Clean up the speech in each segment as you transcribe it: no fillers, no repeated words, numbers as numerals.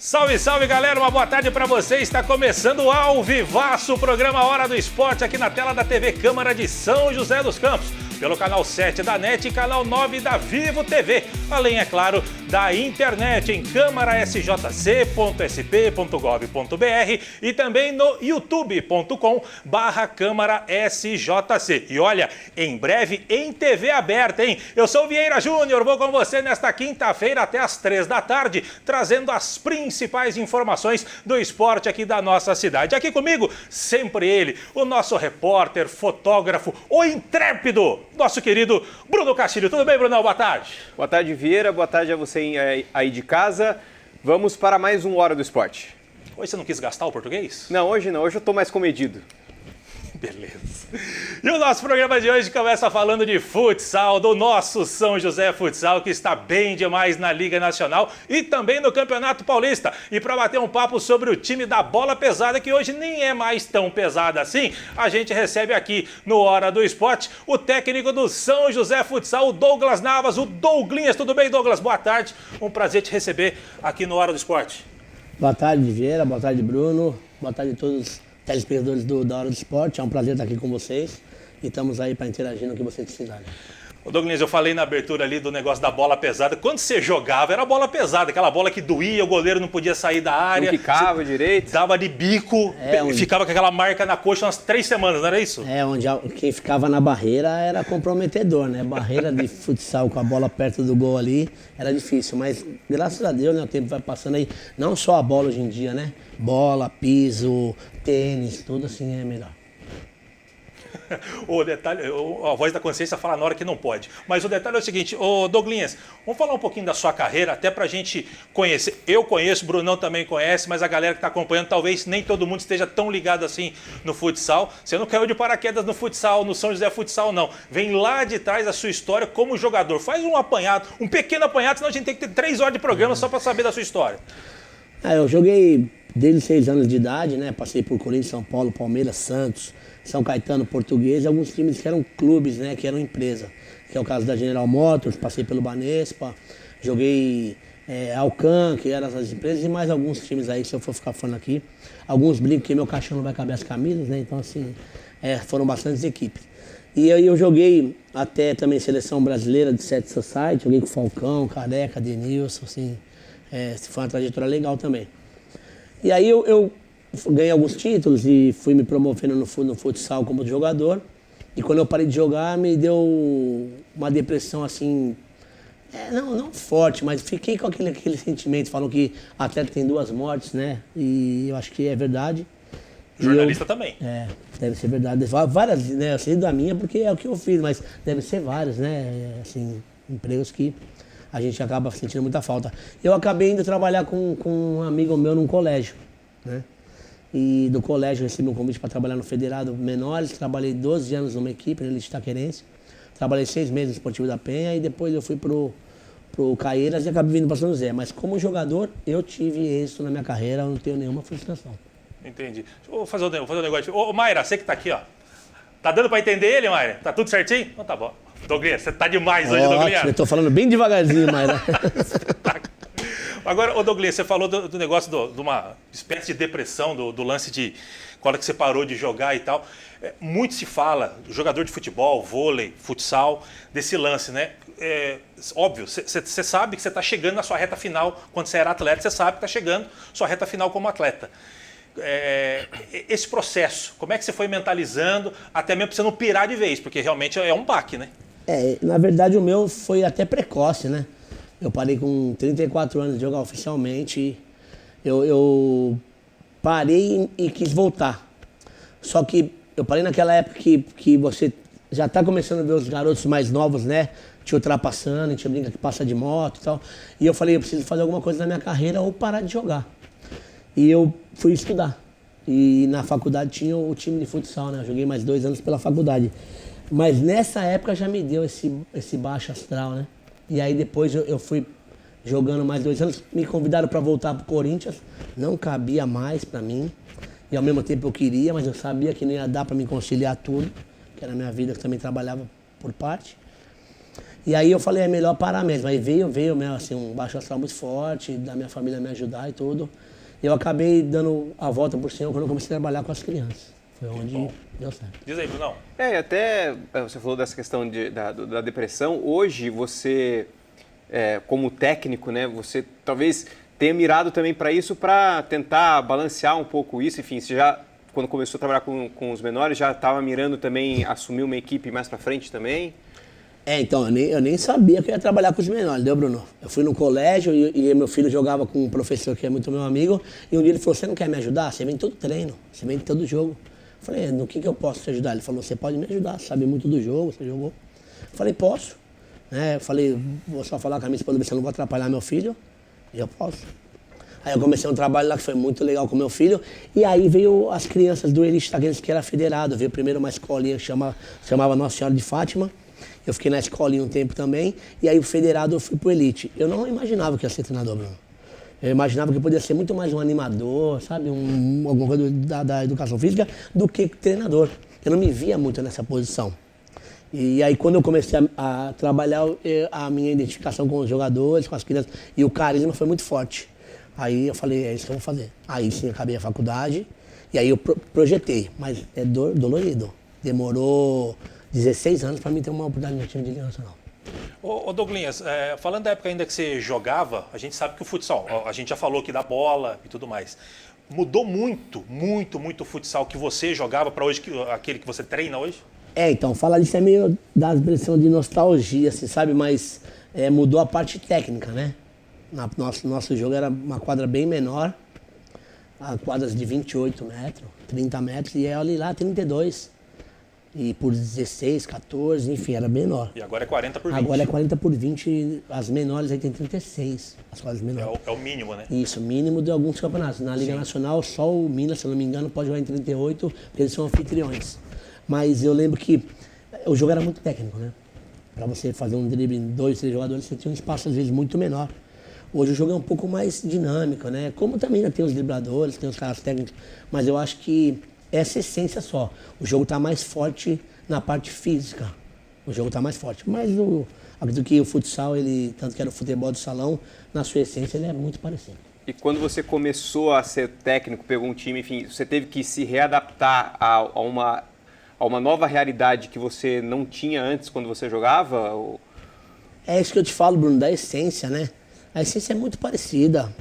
Salve, salve galera, uma boa tarde para você. Está começando ao vivaço o programa Hora do Esporte aqui na tela da TV Câmara de São José dos Campos, pelo canal 7 da NET e canal 9 da Vivo TV, além, é claro, da internet em câmarasjc.sp.gov.br e também no youtube.com/câmarasjc. E olha, em breve em TV aberta, hein? Eu sou o Vieira Júnior, vou com você nesta quinta-feira até às 3 da tarde, trazendo as principais informações do esporte aqui da nossa cidade. Aqui comigo, sempre ele, o nosso repórter, fotógrafo, o intrépido, nosso querido Bruno Castilho. Tudo bem, Brunão? Boa tarde. Boa tarde, Vieira. Boa tarde a você aí de casa. Vamos para mais um Hora do Esporte. Hoje você não quis gastar o português? Não, hoje não. Hoje eu estou mais comedido. Beleza. E o nosso programa de hoje começa falando de futsal, do nosso São José Futsal, que está bem demais na Liga Nacional e também no Campeonato Paulista. E para bater um papo sobre o time da bola pesada, que hoje nem é mais tão pesada assim, a gente recebe aqui no Hora do Esporte o técnico do São José Futsal, o Douglas Navas, o Douglinhas. Tudo bem, Douglas? Boa tarde. Um prazer te receber aqui no Hora do Esporte. Boa tarde, Vieira. Boa tarde, Bruno. Boa tarde a todos telespectadores da Hora do Esporte, é um prazer estar aqui com vocês e estamos aí para interagir no que vocês precisarem. Ô Douglas, eu falei na abertura ali do negócio da bola pesada. Quando você jogava, era bola pesada, aquela bola que doía, o goleiro não podia sair da área. Não quicava direito. Dava de bico, ficava com aquela marca na coxa umas 3 semanas, não era isso? Onde quem ficava na barreira era comprometedor, né? Barreira de futsal com a bola perto do gol ali era difícil, mas graças a Deus, né, o tempo vai passando aí, não só a bola hoje em dia, né? Bola, piso, tênis, tudo assim é melhor. O detalhe, a voz da consciência fala na hora que não pode. Mas o detalhe é o seguinte, ô Douglinhas, vamos falar um pouquinho da sua carreira, até pra gente conhecer. Eu conheço, o Brunão também conhece, mas a galera que está acompanhando, talvez nem todo mundo esteja tão ligado assim no futsal. Você não caiu de paraquedas no futsal, no São José Futsal, não. Vem lá de trás a sua história como jogador. Faz um apanhado, um pequeno apanhado, senão a gente tem que ter 3 horas de programa só para saber da sua história. Eu joguei desde 6 anos de idade, né? Passei por Corinthians, São Paulo, Palmeiras, Santos, São Caetano, Português e alguns times que eram clubes, né? Que eram empresa. Que é o caso da General Motors, passei pelo Banespa, joguei Alcan, que eram as empresas, e mais alguns times aí, se eu for ficar falando aqui. Alguns brincam que meu caixão não vai caber as camisas, né? Então, assim, foram bastantes equipes. E aí eu joguei até também seleção brasileira de Set Society, joguei com Falcão, Careca, Denilson, assim, foi uma trajetória legal também. E aí eu ganhei alguns títulos e fui me promovendo no futsal como jogador. E quando eu parei de jogar, me deu uma depressão assim, não forte, mas fiquei com aquele sentimento. Falam que atleta tem 2 mortes, né? E eu acho que é verdade. Jornalista também. Deve ser verdade. Várias, né? Eu sei da minha porque é o que eu fiz, mas deve ser vários, né? Assim, empregos que a gente acaba sentindo muita falta. Eu acabei indo trabalhar com um amigo meu num colégio, né? E do colégio eu recebi um convite para trabalhar no Federado Menores, trabalhei 12 anos numa equipe, na Elite Itaquerense, trabalhei 6 meses no Esportivo da Penha e depois eu fui pro Caeiras e acabei vindo para São José. Mas como jogador, eu tive êxito na minha carreira, eu não tenho nenhuma frustração. Entendi. Vou fazer um negócio. Ô Mayra, você que tá aqui, ó. Tá dando para entender ele, Mayra? Tá tudo certinho? Então tá bom. Douglas, você tá demais hoje, Douglas. Eu tô falando bem devagarzinho, Mayra. Agora, ô Douglas, você falou do negócio de uma espécie de depressão, do lance de quando que você parou de jogar e tal. Muito se fala, jogador de futebol, vôlei, futsal, desse lance, né? Óbvio, você sabe que você está chegando na sua reta final, quando você era atleta, você sabe que está chegando sua reta final como atleta. Esse processo, como é que você foi mentalizando, até mesmo para você não pirar de vez, porque realmente é um baque, né? Na verdade o meu foi até precoce, né? Eu parei com 34 anos de jogar oficialmente, eu parei e quis voltar. Só que eu parei naquela época que você já está começando a ver os garotos mais novos, né? Te ultrapassando, a gente brinca que passa de moto e tal. E eu falei, eu preciso fazer alguma coisa na minha carreira ou parar de jogar. E eu fui estudar. E na faculdade tinha o time de futsal, né? Eu joguei mais 2 anos pela faculdade. Mas nessa época já me deu esse baixo astral, né? E aí depois eu fui jogando mais 2 anos. Me convidaram para voltar pro Corinthians. Não cabia mais para mim. E ao mesmo tempo eu queria, mas eu sabia que não ia dar para me conciliar tudo. Que era a minha vida, que eu também trabalhava por parte. E aí eu falei, é melhor parar mesmo. Aí veio mesmo, assim, um baixo astral muito forte, da minha família me ajudar e tudo. Eu acabei dando a volta por cima quando eu comecei a trabalhar com as crianças. Foi onde deu certo. Diz aí, Brunão. Até você falou dessa questão da depressão. Hoje você, como técnico, né, você talvez tenha mirado também para isso, para tentar balancear um pouco isso. Enfim, você já, quando começou a trabalhar com os menores, já estava mirando também assumir uma equipe mais para frente também? Então, eu nem sabia que eu ia trabalhar com os menores, entendeu, Bruno? Eu fui no colégio e meu filho jogava com um professor que é muito meu amigo, e um dia ele falou, você não quer me ajudar? Você vem em todo treino, você vem em todo jogo. Eu falei, no que eu posso te ajudar? Ele falou, você pode me ajudar, você sabe muito do jogo, você jogou. Eu falei, posso. Eu falei, vou só falar com a minha esposa, ver se eu não vou atrapalhar meu filho, e eu posso. Aí eu comecei um trabalho lá que foi muito legal com meu filho, e aí veio as crianças do Elite Taguense, que era federado, veio primeiro uma escolinha que chamava Nossa Senhora de Fátima. Eu fiquei na escolinha um tempo também, e aí o federado eu fui pro Elite. Eu não imaginava que ia ser treinador, Bruno. Eu imaginava que eu podia ser muito mais um animador, sabe, alguma coisa da educação física, do que treinador. Eu não me via muito nessa posição. E aí quando eu comecei a trabalhar, a minha identificação com os jogadores, com as crianças, e o carisma foi muito forte. Aí eu falei, é isso que eu vou fazer. Aí sim, acabei a faculdade, e aí eu projetei, mas é dolorido. Demorou 16 anos para mim ter uma oportunidade no time de Liga Nacional. Ô Douglinhas, falando da época ainda que você jogava, a gente sabe que o futsal, a gente já falou aqui da bola e tudo mais, mudou muito o futsal que você jogava para hoje, aquele que você treina hoje? Então, falar disso é meio da expressão de nostalgia, assim, sabe? Mas mudou a parte técnica, né? Nosso jogo era uma quadra bem menor, quadras de 28 metros, 30 metros, e olha lá, 32. E por 16, 14, enfim, era menor. E agora é 40 por 20. Agora é 40 por 20, as menores aí tem 36, as quadras menores. É o mínimo, né? Isso, mínimo de alguns campeonatos. Na Liga Nacional, só o Minas, se eu não me engano, pode jogar em 38, porque eles são anfitriões. Mas eu lembro que o jogo era muito técnico, né? Para você fazer um drible em 2, 3 jogadores, você tinha um espaço às vezes muito menor. Hoje o jogo é um pouco mais dinâmico, né? Como também tem os dribladores, tem os caras técnicos, mas eu acho que essa essência só. O jogo está mais forte na parte física. O jogo está mais forte. Mas acredito que o futsal, ele, tanto que era o futebol do salão, na sua essência ele é muito parecido. E quando você começou a ser técnico, pegou um time, enfim, você teve que se readaptar a uma nova realidade que você não tinha antes quando você jogava? Ou... É isso que eu te falo, Bruno, da essência, né? A essência é muito parecida.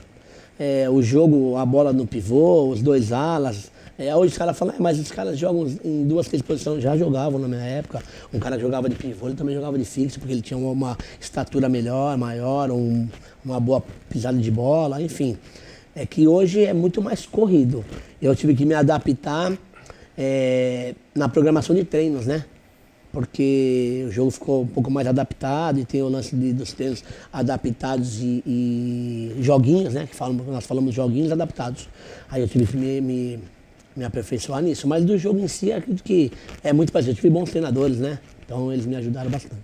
O jogo, a bola no pivô, os dois alas. Hoje os caras falam, mas os caras jogam em 2, 3 posições, já jogavam na minha época. Um cara jogava de pivô, ele também jogava de fixo, porque ele tinha uma estatura melhor, maior, uma boa pisada de bola, enfim. É que hoje é muito mais corrido. Eu tive que me adaptar na programação de treinos, né? Porque o jogo ficou um pouco mais adaptado e tem o lance dos treinos adaptados e joguinhos, né? Nós falamos joguinhos adaptados. Aí eu tive que me aperfeiçoar nisso. Mas do jogo em si, acredito que é muito parecido. Eu tive bons treinadores, né? Então eles me ajudaram bastante.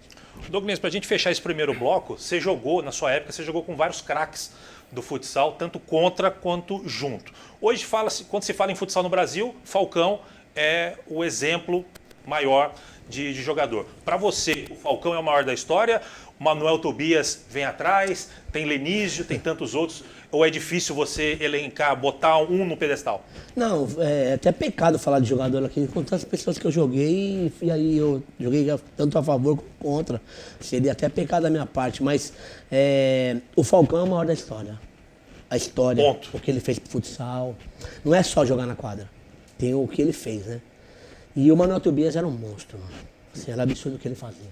Douglas, para a gente fechar esse primeiro bloco, você jogou, na sua época, você jogou com vários craques do futsal, tanto contra quanto junto. Hoje, quando se fala em futsal no Brasil, Falcão é o exemplo maior de jogador. Para você, o Falcão é o maior da história, o Manuel Tobias vem atrás, tem Lenísio, tem tantos outros, ou é difícil você elencar, botar um no pedestal? Não, é até pecado falar de jogador aqui, com tantas pessoas que eu joguei, e aí eu joguei tanto a favor como contra, seria até pecado da minha parte, mas o Falcão é o maior da história. A história, ponto. O que ele fez pro futsal, não é só jogar na quadra, tem o que ele fez, né? E o Manuel Tobias era um monstro, mano. Assim, era absurdo o que ele fazia.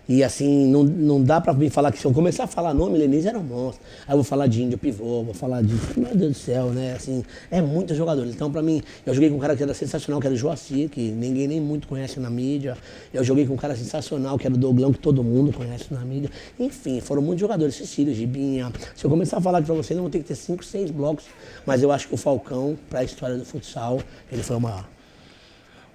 E assim, não dá pra mim falar que se eu começar a falar nome, Lenise era um monstro. Aí eu vou falar de Índio Pivô, vou falar de... Meu Deus do céu, né? Assim, é muitos jogadores. Então, pra mim, eu joguei com um cara que era sensacional, que era o Joacir, que ninguém nem muito conhece na mídia. Eu joguei com um cara sensacional, que era o Douglão, que todo mundo conhece na mídia. Enfim, foram muitos jogadores. Cecílio, Gibinha. Se eu começar a falar pra vocês, não vou ter que ter 5, 6 blocos. Mas eu acho que o Falcão, pra história do futsal, ele foi o maior.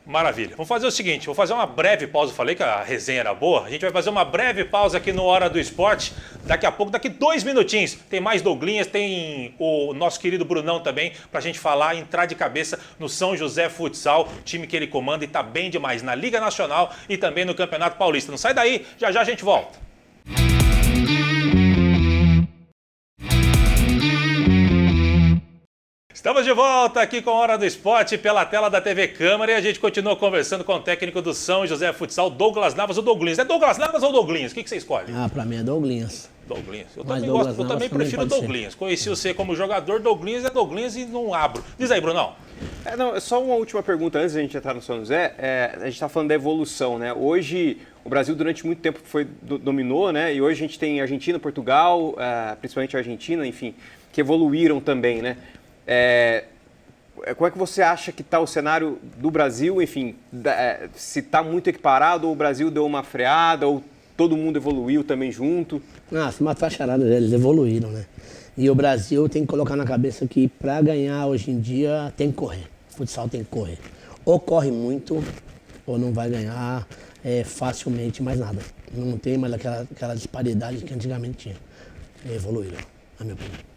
Maravilha. Vamos fazer o seguinte, vou fazer uma breve pausa. Eu falei que a resenha era boa. A gente vai fazer uma breve pausa aqui no Hora do Esporte. Daqui a pouco, daqui 2 minutinhos, tem mais Douglinhas, tem o nosso querido Brunão também, pra gente falar, entrar de cabeça no São José Futsal, time que ele comanda e tá bem demais na Liga Nacional e também no Campeonato Paulista. Não sai daí, já já a gente volta. Estamos de volta aqui com a Hora do Esporte pela tela da TV Câmara e a gente continua conversando com o técnico do São José Futsal, Douglas Navas ou Douglinhas. É Douglas Navas ou Douglinhas? O que você escolhe? Pra mim é Douglinhas. Douglinhas. Eu Mas também Douglas gosto, eu Navas também prefiro também pode Douglinhas. Conheci você como jogador, Douglinhas é Douglinhas e não abro. Diz aí, Brunão. Não, só uma última pergunta antes da gente entrar no São José. A gente está falando da evolução, né? Hoje, o Brasil durante muito tempo dominou, né? E hoje a gente tem Argentina, Portugal, principalmente a Argentina, enfim, que evoluíram também, né? Como é que você acha que está o cenário do Brasil, enfim, se está muito equiparado ou o Brasil deu uma freada ou todo mundo evoluiu também junto? Se matar a charada, eles evoluíram, né? E o Brasil tem que colocar na cabeça que para ganhar hoje em dia tem que correr. O futsal tem que correr. Ou corre muito ou não vai ganhar facilmente mais nada. Não tem mais aquela disparidade que antigamente tinha. Evoluíram, na minha opinião.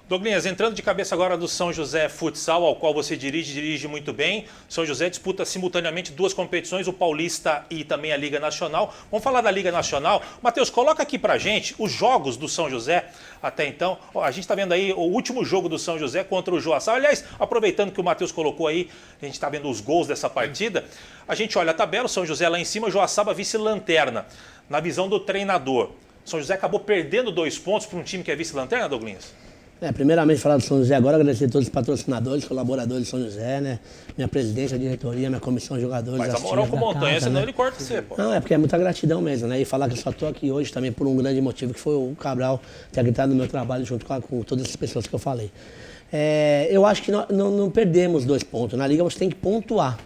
Douglinhas, entrando de cabeça agora do São José Futsal, ao qual você dirige muito bem. São José disputa simultaneamente 2 competições, o Paulista e também a Liga Nacional. Vamos falar da Liga Nacional. Matheus, coloca aqui pra gente os jogos do São José até então. A gente está vendo aí o último jogo do São José contra o Joaçaba. Aliás, aproveitando que o Matheus colocou aí, a gente está vendo os gols dessa partida. A gente olha a tabela, o São José lá em cima, Joaçaba vice-lanterna. Na visão do treinador, o São José acabou perdendo 2 pontos para um time que é vice-lanterna, Douglinhas? Primeiramente, falar do São José agora, agradecer a todos os patrocinadores, colaboradores do São José, né? Minha presidência, a diretoria, minha comissão de jogadores. Mas a moral com o Montanha, senão ele corta você, pô. Não, porque é muita gratidão mesmo, né? E falar que eu só estou aqui hoje também por um grande motivo, que foi o Cabral ter acreditado no meu trabalho junto com todas as pessoas que eu falei. Eu acho que não perdemos 2 pontos. Na Liga você tem que pontuar.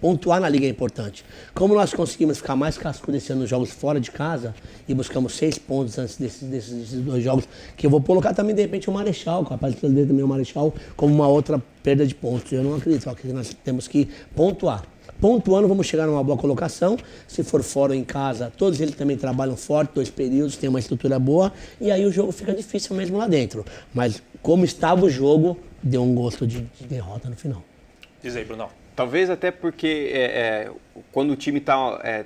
Pontuar na Liga é importante. Como nós conseguimos ficar mais cascudo esse ano nos jogos fora de casa e buscamos 6 pontos antes desses 2 jogos, que eu vou colocar também de repente o Marechal, capaz de trazer também o Marechal como uma outra perda de pontos. Eu não acredito, só que nós temos que pontuar. Pontuando, vamos chegar numa boa colocação. Se for fora ou em casa, todos eles também trabalham forte, 2 períodos, tem uma estrutura boa, e aí o jogo fica difícil mesmo lá dentro. Mas como estava o jogo, deu um gosto de derrota no final. Diz aí, Brunão. Talvez até porque quando o time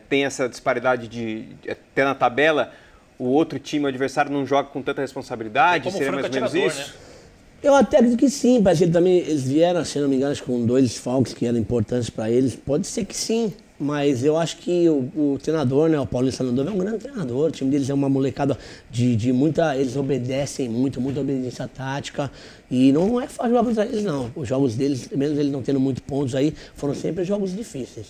tem essa disparidade de ter na tabela, o outro time, o adversário, não joga com tanta responsabilidade, seria mais ou menos isso? Né? Eu até acredito que sim, parece que eles vieram, se não me engano, com 2 desfalques que eram importantes para eles. Pode ser que sim, mas eu acho que o treinador, né, o Paulinho Sanandova, é um grande treinador. O time deles é uma molecada de muita... Eles obedecem muita obediência tática. E não é fácil jogar contra eles, não. Os jogos deles, mesmo eles não tendo muitos pontos aí, foram sempre jogos difíceis.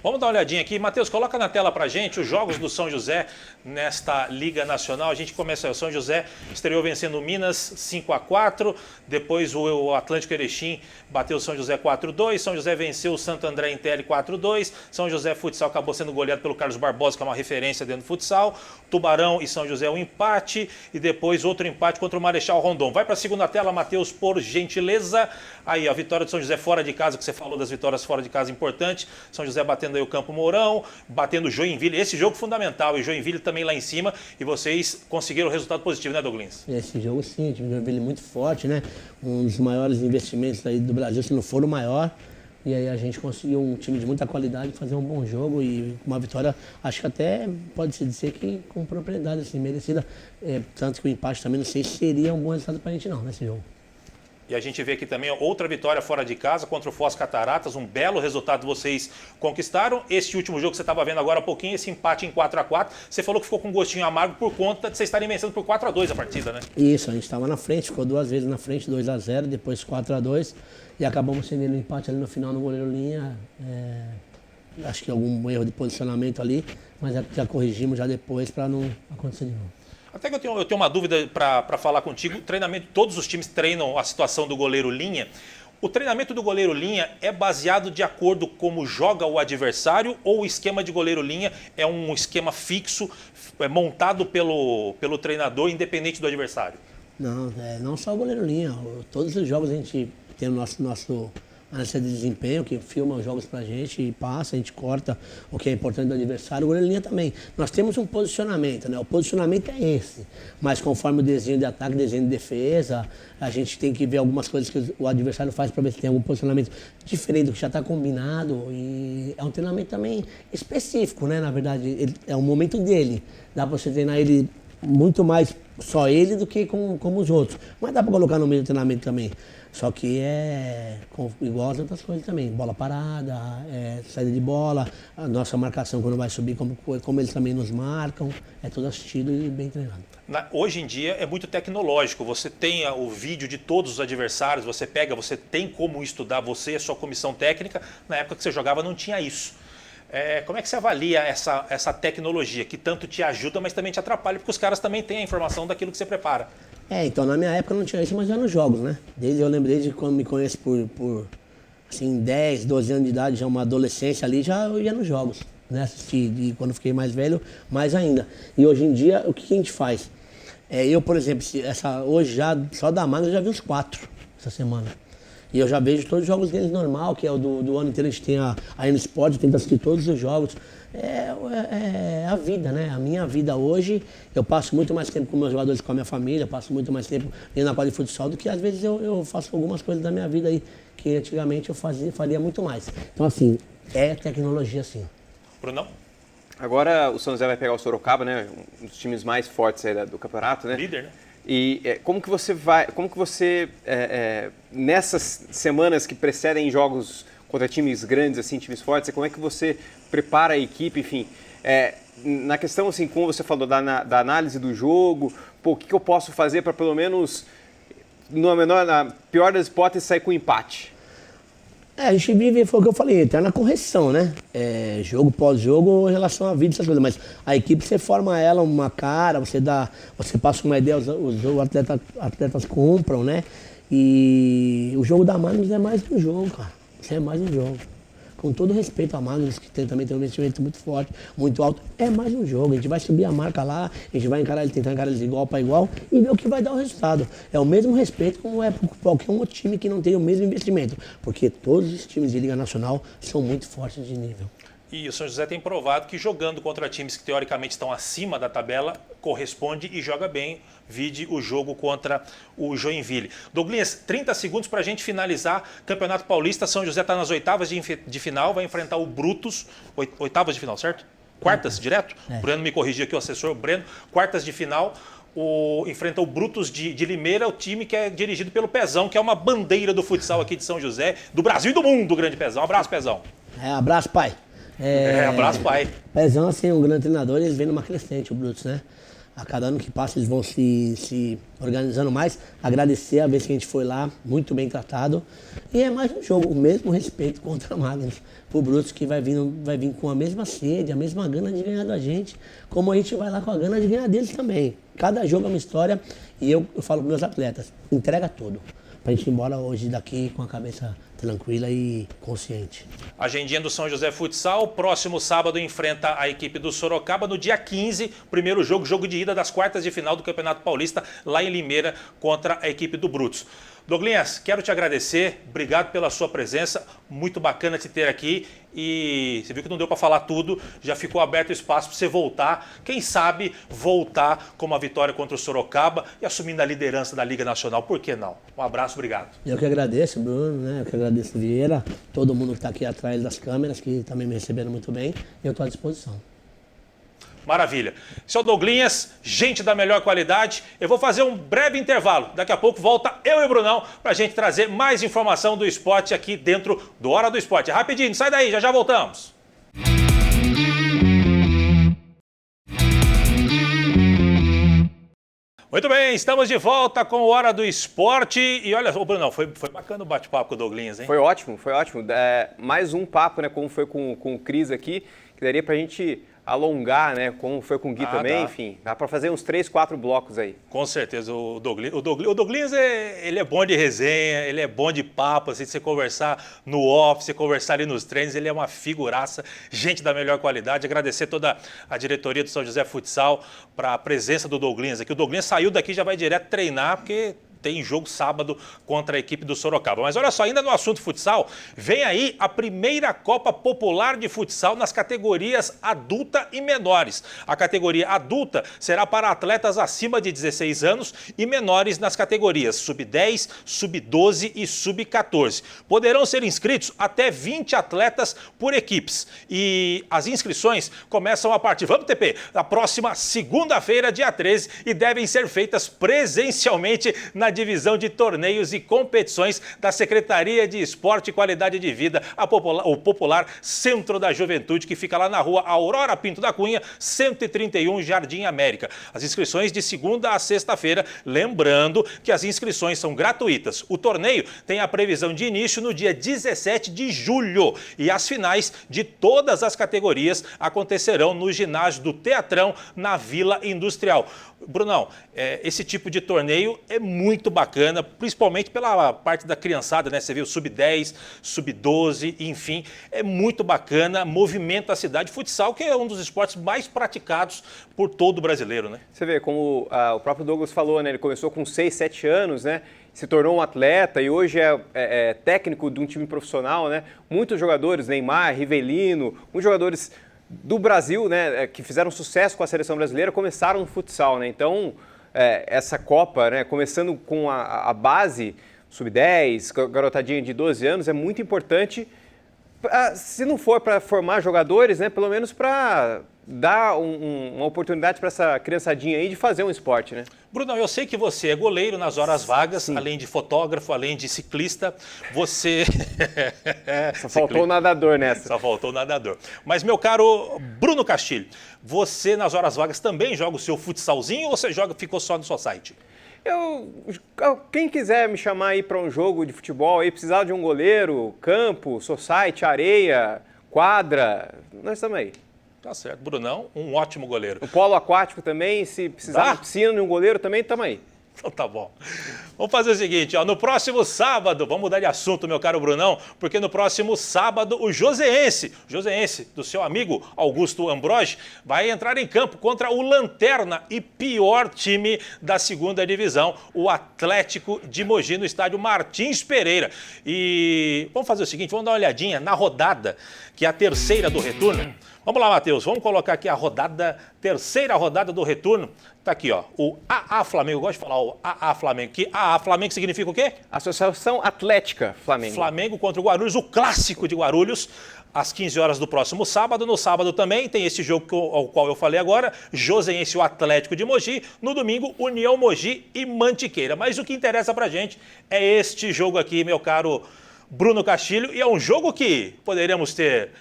Vamos dar uma olhadinha aqui. Matheus, coloca na tela pra gente os jogos do São José nesta Liga Nacional. A gente começa, o São José estreou vencendo o Minas 5-4, depois o Atlântico Erechim bateu o São José 4-2, São José venceu o Santo André Intelli 4-2, São José Futsal acabou sendo goleado pelo Carlos Barbosa, que é uma referência dentro do futsal, Tubarão e São José um empate, e depois outro empate contra o Marechal Rondon. Vai para a segunda tela, Matheus, por gentileza. Aí, a vitória do São José fora de casa, que você falou das vitórias fora de casa, importante. São José batendo aí o Campo Mourão, batendo o Joinville. Esse jogo fundamental, e Joinville também lá em cima. E vocês conseguiram o resultado positivo, né, Douglas? Esse jogo sim, o time do Joinville muito forte, né? Um dos maiores investimentos aí do Brasil, se não for o maior. E aí a gente conseguiu um time de muita qualidade fazer um bom jogo e uma vitória, acho que até pode-se dizer que com propriedade, assim, merecida. Tanto que o empate também, não sei se seria um bom resultado pra gente não, nesse jogo. E a gente vê aqui também outra vitória fora de casa contra o Foz Cataratas, um belo resultado vocês conquistaram. Este último jogo que você estava vendo agora há pouquinho, esse empate em 4-4, você falou que ficou com um gostinho amargo por conta de vocês estarem vencendo por 4-2 a partida, né? Isso, a gente estava na frente, ficou 2 vezes na frente, 2-0, depois 4-2 e acabamos sendo no empate ali no final no goleiro linha. Acho que algum erro de posicionamento ali, mas já corrigimos já depois para não acontecer de novo. Até que eu tenho uma dúvida para falar contigo. O treinamento, todos os times treinam a situação do goleiro linha. O treinamento do goleiro linha é baseado de acordo com como joga o adversário ou o esquema de goleiro linha é um esquema fixo, montado pelo treinador, independente do adversário? Não, não só o goleiro linha. Todos os jogos a gente tem o nosso analista de desempenho, que filma os jogos pra gente e passa, a gente corta o que é importante do adversário. O goleiro de linha também. Nós temos um posicionamento, né? O posicionamento é esse. Mas conforme o desenho de ataque, desenho de defesa, a gente tem que ver algumas coisas que o adversário faz para ver se tem algum posicionamento diferente do que já está combinado. E é um treinamento também específico, né? Na verdade, é o momento dele. Dá para você treinar ele muito mais só ele do que como os outros. Mas dá para colocar no meio do treinamento também. Só que é igual as outras coisas também. Bola parada, saída de bola, a nossa marcação quando vai subir, como eles também nos marcam. É tudo assistido e bem treinado. Hoje em dia é muito tecnológico. Você tem o vídeo de todos os adversários, você tem como estudar, você e a sua comissão técnica. Na época que você jogava não tinha isso. Como é que você avalia essa tecnologia que tanto te ajuda, mas também te atrapalha, porque os caras também têm a informação daquilo que você prepara? Então na minha época não tinha isso, mas já nos jogos, né? Eu lembrei de quando me conheço por assim, 10, 12 anos de idade, já uma adolescência ali, já eu ia nos jogos, né? Assisti, e quando fiquei mais velho, mais ainda. E hoje em dia, o que a gente faz? Eu, por exemplo, hoje já, só da Magna, eu já vi uns 4 essa semana. E eu já vejo todos os jogos deles normal, que é o do ano inteiro, a gente tem a N Sport, tenta assistir todos os jogos. É a vida, né? A minha vida hoje, eu passo muito mais tempo com meus jogadores, com a minha família, passo muito mais tempo indo na quadra de futsal do que às vezes eu faço algumas coisas da minha vida aí, que antigamente eu faria muito mais. Então assim, é tecnologia sim. Brunão? Agora o São José vai pegar o Sorocaba, né? Um dos times mais fortes aí do campeonato, né? Líder, né? E como que você nessas semanas que precedem jogos contra times grandes, assim, times fortes, como é que você prepara a equipe, enfim, na questão, assim, como você falou, da análise do jogo, o que eu posso fazer para pelo menos, na pior das hipóteses, sair com empate? A gente vive, foi o que eu falei, eterna correção, né? Jogo pós-jogo em relação à vida, essas coisas. Mas a equipe, você forma ela uma cara, você passa uma ideia, os atletas compram, né? E o jogo da Magnus é mais um jogo, cara. Isso é mais um jogo. Com todo respeito a Magnus, que também tem um investimento muito forte, muito alto, é mais um jogo. A gente vai subir a marca lá, a gente vai tentar encarar eles igual para igual e ver o que vai dar o resultado. É o mesmo respeito como é por qualquer um outro time que não tem o mesmo investimento. Porque todos os times de Liga Nacional são muito fortes de nível. E o São José tem provado que jogando contra times que teoricamente estão acima da tabela, corresponde e joga bem. Vide o jogo contra o Joinville. Douglinhas, 30 segundos para a gente finalizar. Campeonato Paulista, São José está nas oitavas de final, vai enfrentar o Brutus. Oitavas de final, certo? Quartas, direto? O Breno me corrigiu aqui, o assessor Breno. Quartas de final. Enfrenta o Brutus de Limeira, o time que é dirigido pelo Pezão, que é uma bandeira do futsal aqui de São José, do Brasil e do mundo, o grande Pezão. Abraço, Pezão. Abraço, pai. Abraço, pai. Pezão, assim, um grande treinador, eles vêm numa crescente, o Brutus, né? A cada ano que passa eles vão se organizando mais. Agradecer a vez que a gente foi lá, muito bem tratado. E é mais um jogo, o mesmo respeito contra a Magnus. O Brutus que vai vir com a mesma sede, a mesma gana de ganhar da gente, como a gente vai lá com a gana de ganhar deles também. Cada jogo é uma história e eu falo para meus atletas, entrega tudo. Pra gente ir embora hoje daqui com a cabeça tranquila e consciente. Agendinha do São José Futsal, próximo sábado enfrenta a equipe do Sorocaba, no dia 15, primeiro jogo de ida das quartas de final do Campeonato Paulista, lá em Limeira, contra a equipe do Brutus. Douglinhas, quero te agradecer, obrigado pela sua presença, muito bacana te ter aqui e você viu que não deu para falar tudo, já ficou aberto o espaço para você voltar, quem sabe voltar com uma vitória contra o Sorocaba e assumindo a liderança da Liga Nacional, por que não? Um abraço, obrigado. Eu que agradeço, Bruno, né? Eu que agradeço, Vieira, todo mundo que está aqui atrás das câmeras, que também me receberam muito bem, e eu estou à disposição. Maravilha. Seu Douglinhas, gente da melhor qualidade. Eu vou fazer um breve intervalo. Daqui a pouco volta eu e o Brunão para a gente trazer mais informação do esporte aqui dentro do Hora do Esporte. Rapidinho, não sai daí, já voltamos. Muito bem, estamos de volta com o Hora do Esporte. E olha, Brunão, foi bacana o bate-papo com o Douglinhas, hein? Foi ótimo, foi ótimo. Mais um papo, né, como foi com o Cris aqui, que daria pra gente alongar, né, como foi com o Gui também, dá. Enfim, dá para fazer uns 3, 4 blocos aí. Com certeza, o Douglinhas ele é bom de resenha, ele é bom de papo, assim, de você conversar no off, você conversar ali nos treinos, ele é uma figuraça, gente da melhor qualidade. Agradecer toda a diretoria do São José Futsal para a presença do Douglinhas aqui. O Douglinhas saiu daqui e já vai direto treinar, porque tem jogo sábado contra a equipe do Sorocaba. Mas olha só, ainda no assunto futsal, vem aí a primeira Copa Popular de Futsal nas categorias adulta e menores. A categoria adulta será para atletas acima de 16 anos e menores nas categorias sub-10, sub-12 e sub-14. Poderão ser inscritos até 20 atletas por equipes. E as inscrições começam a partir, vamos TP, da próxima segunda-feira, dia 13, e devem ser feitas presencialmente na divisão de torneios e competições da Secretaria de Esporte e Qualidade de Vida, o popular Centro da Juventude, que fica lá na rua Aurora Pinto da Cunha, 131, Jardim América. As inscrições de segunda a sexta-feira, lembrando que as inscrições são gratuitas. O torneio tem a previsão de início no dia 17 de julho e as finais de todas as categorias acontecerão no ginásio do Teatrão, na Vila Industrial. Brunão, esse tipo de torneio é muito bacana, principalmente pela parte da criançada, né? Você viu sub-10, sub-12, enfim, é muito bacana, movimenta a cidade. Futsal, que é um dos esportes mais praticados por todo brasileiro, né? Você vê, como o próprio Douglas falou, né? Ele começou com 6, 7 anos, né? Se tornou um atleta e hoje é técnico de um time profissional, né? Muitos jogadores, Neymar, Rivelino, muitos jogadores do Brasil, né, que fizeram sucesso com a seleção brasileira, começaram no futsal, né? Então, essa Copa, né, começando com a base sub-10, garotadinha de 12 anos, é muito importante, se não for para formar jogadores, né, pelo menos para dar uma oportunidade para essa criançadinha aí de fazer um esporte, né? Brunão, eu sei que você é goleiro nas horas vagas, Sim. além de fotógrafo, além de ciclista, você... Só faltou o nadador nessa. Só faltou o nadador. Mas, meu caro Bruno Castilho, você nas horas vagas também joga o seu futsalzinho ou você ficou só no society? Quem quiser me chamar aí para um jogo de futebol, aí precisar de um goleiro, campo, society, areia, quadra, nós estamos aí. Tá certo. Brunão, um ótimo goleiro. O polo aquático também, se precisar de piscina de um goleiro também, estamos aí. Então tá bom. Vamos fazer o seguinte, ó, no próximo sábado, vamos mudar de assunto, meu caro Brunão, porque no próximo sábado o Joseense do seu amigo Augusto Ambrogi, vai entrar em campo contra o lanterna e pior time da segunda divisão, o Atlético de Mogi, no estádio Martins Pereira. E vamos fazer o seguinte, vamos dar uma olhadinha na rodada, que é a terceira do retorno. Vamos lá, Matheus, vamos colocar aqui a terceira rodada do retorno. Tá aqui, ó, o AA Flamengo. Eu gosto de falar o AA Flamengo. Que AA Flamengo significa o quê? Associação Atlética Flamengo. Flamengo contra o Guarulhos, o clássico de Guarulhos, às 15 horas do próximo sábado. No sábado também tem esse jogo ao qual eu falei agora, Joseense e o Atlético de Mogi. No domingo, União Mogi e Mantiqueira. Mas o que interessa pra gente é este jogo aqui, meu caro Bruno Castilho. E é um jogo que poderíamos ter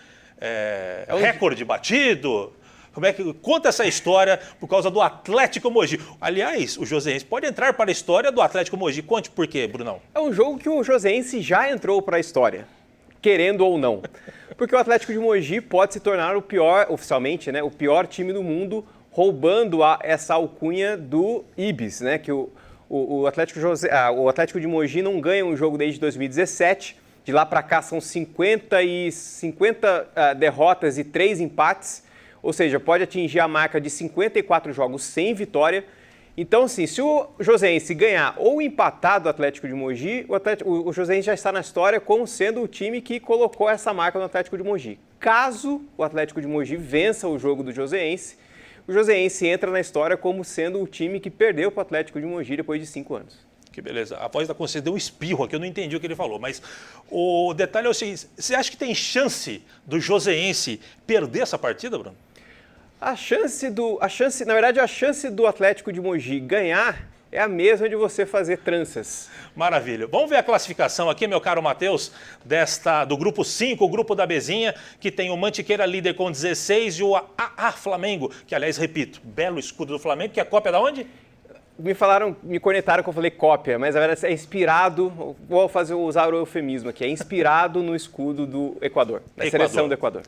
recorde batido. Como é que conta essa história por causa do Atlético Mogi? Aliás, o Joseense pode entrar para a história do Atlético Mogi. Conte por quê, Brunão? É um jogo que o Joseense já entrou para a história, querendo ou não. Porque o Atlético de Mogi pode se tornar o pior, oficialmente, né, o pior time do mundo, roubando essa alcunha do Ibis, né? Que o Atlético de Mogi não ganha um jogo desde 2017. De lá para cá são 50 derrotas e 3 empates, ou seja, pode atingir a marca de 54 jogos sem vitória. Então, assim, se o Joseense ganhar ou empatar do Atlético de Mogi, o Joseense já está na história como sendo o time que colocou essa marca no Atlético de Mogi. Caso o Atlético de Mogi vença o jogo do Joseense, o Joseense entra na história como sendo o time que perdeu para o Atlético de Mogi depois de 5 anos. Que beleza. A voz da Conceição deu um espirro aqui, eu não entendi o que ele falou, mas o detalhe é o seguinte, você acha que tem chance do Joseense perder essa partida, Bruno? A chance do Atlético de Mogi ganhar é a mesma de você fazer tranças. Maravilha. Vamos ver a classificação aqui, meu caro Matheus, do grupo 5, o grupo da Bezinha, que tem o Mantiqueira líder com 16 e o AA Flamengo, que aliás, repito, belo escudo do Flamengo, que é cópia da onde? Me conectaram que eu falei cópia, mas na verdade é inspirado, usar o eufemismo aqui, é inspirado no escudo do Equador, da seleção do Equador.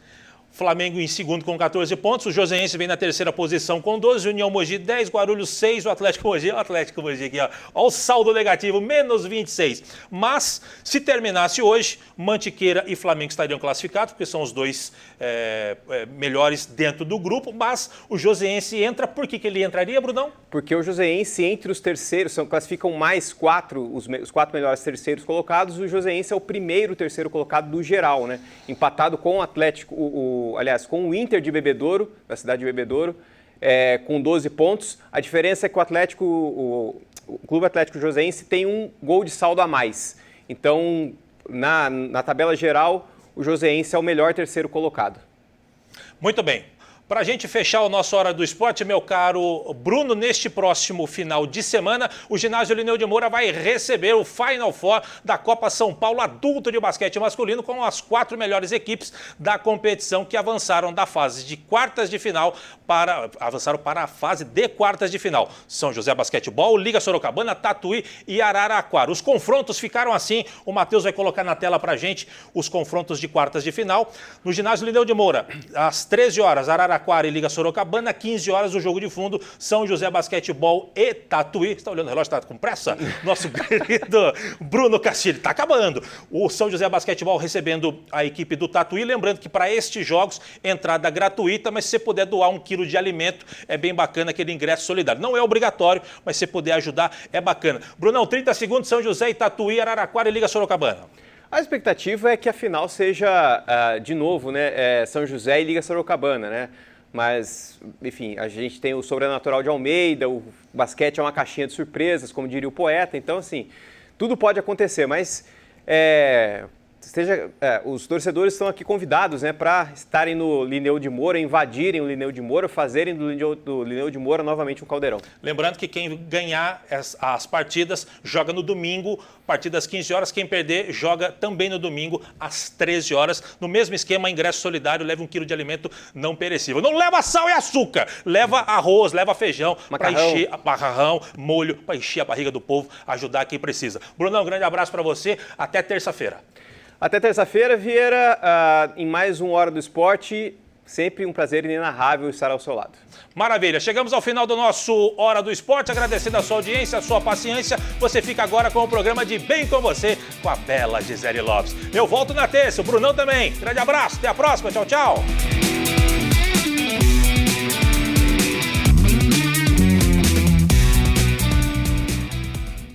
Flamengo em segundo com 14 pontos, o Joseense vem na terceira posição com 12, União Mogi 10, Guarulhos 6, o Atlético Mogi aqui, ó, olha o saldo negativo, menos 26. Mas, se terminasse hoje, Mantiqueira e Flamengo estariam classificados, porque são os dois melhores dentro do grupo, mas o Joseense entra, por que ele entraria, Brunão? Porque o Joseense, entre os terceiros, classificam mais os 4 melhores terceiros colocados, o Joseense é o terceiro colocado do geral, né? Empatado com o Atlético, com o Inter de Bebedouro, da cidade de Bebedouro, com 12 pontos. A diferença é que o Clube Atlético Joseense tem um gol de saldo a mais. Então, na tabela geral, o Joseense é o melhor terceiro colocado. Muito bem. Para a gente fechar o nosso Hora do Esporte, meu caro Bruno, neste próximo final de semana, o ginásio Lineu de Moura vai receber o Final Four da Copa São Paulo Adulto de Basquete Masculino com as 4 melhores equipes da competição que avançaram da fase de quartas de final avançaram para a fase de quartas de final. São José Basquetebol, Liga Sorocabana, Tatuí e Araraquara. Os confrontos ficaram assim, o Matheus vai colocar na tela para a gente os confrontos de quartas de final. No ginásio Lineu de Moura, às 13 horas, Araraquara e Liga Sorocabana, 15 horas o jogo de fundo, São José Basquetebol e Tatuí. Você está olhando o relógio, está com pressa? Nosso querido Bruno Castilho, está acabando. O São José Basquetebol recebendo a equipe do Tatuí, lembrando que para estes jogos, entrada gratuita, mas se você puder doar 1 quilo de alimento, é bem bacana aquele ingresso solidário. Não é obrigatório, mas se você puder ajudar, é bacana. Brunão, 30 segundos, São José e Tatuí, Araraquara e Liga Sorocabana. A expectativa é que a final seja, de novo, né, São José e Liga Sorocabana, né? Mas, enfim, a gente tem o Sobrenatural de Almeida, o basquete é uma caixinha de surpresas, como diria o poeta. Então, assim, tudo pode acontecer, mas os torcedores estão aqui convidados, né, para estarem no Lineu de Moura, invadirem o Lineu de Moura, fazerem do Lineu de Moura novamente um caldeirão. Lembrando que quem ganhar as partidas joga no domingo, partidas 15 horas, quem perder joga também no domingo às 13 horas, no mesmo esquema, ingresso solidário, leva 1 quilo de alimento não perecível. Não leva sal e açúcar, leva arroz, leva feijão, para encher macarrão, molho, para encher a barriga do povo, ajudar quem precisa. Brunão, um grande abraço para você, até terça-feira. Até terça-feira, Vieira, em mais um Hora do Esporte. Sempre um prazer inenarrável estar ao seu lado. Maravilha, chegamos ao final do nosso Hora do Esporte, agradecendo a sua audiência, a sua paciência. Você fica agora com o programa de Bem Com Você, com a bela Gisele Lopes. Eu volto na terça, o Brunão também. Grande abraço, até a próxima, tchau, tchau.